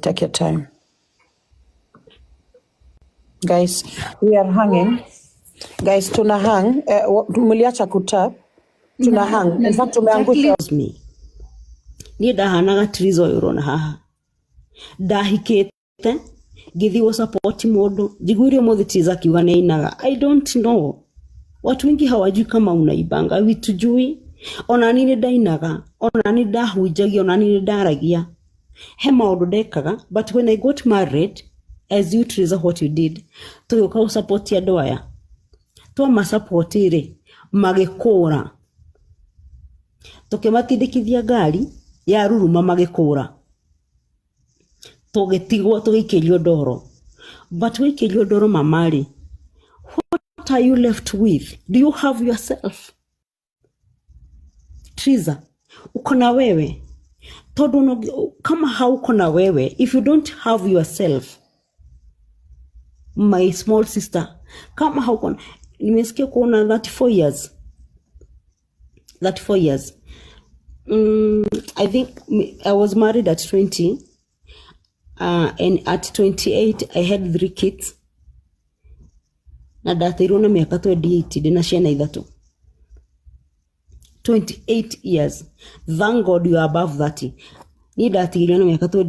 Take your time. Guys, we are hanging. Guys, tuna hang. Muliacha kutap. Tuna hang. In fact, tumeangusha. Me. Ni dahanaga Trizah yorona haha. Dahikete. Githiwa support modo. Jigurio mothi Trizah kiuga neinaga. I don't know. Watu wengi hawajui kama unaibanga. Witujui. Ona nini dainaga. Ona nini dahujagia. Ona nini daragia. Hema ododekaga. But when I got married, as you Trizah what you did, tuyoka support ya doaya. Tuwa masupportire. Magekora. Toke matindikithia gari ya ruruma magekora. Togetigwo tugikerio ndoro. But wikerio ndoro mamari. What are you left with? Do you have yourself? Trizah, uko na wewe. Todo no, kama hauko na wewe, if you don't have yourself, my small sister, kama hauko, nimesikia kuona 34 years. 34 years. I think I was married at 20. And at 28, I had 3 kids. Na datirona miaka 28, dina shena idatu. 28 years. Thank God you are above 30. Ni datirona miaka 28.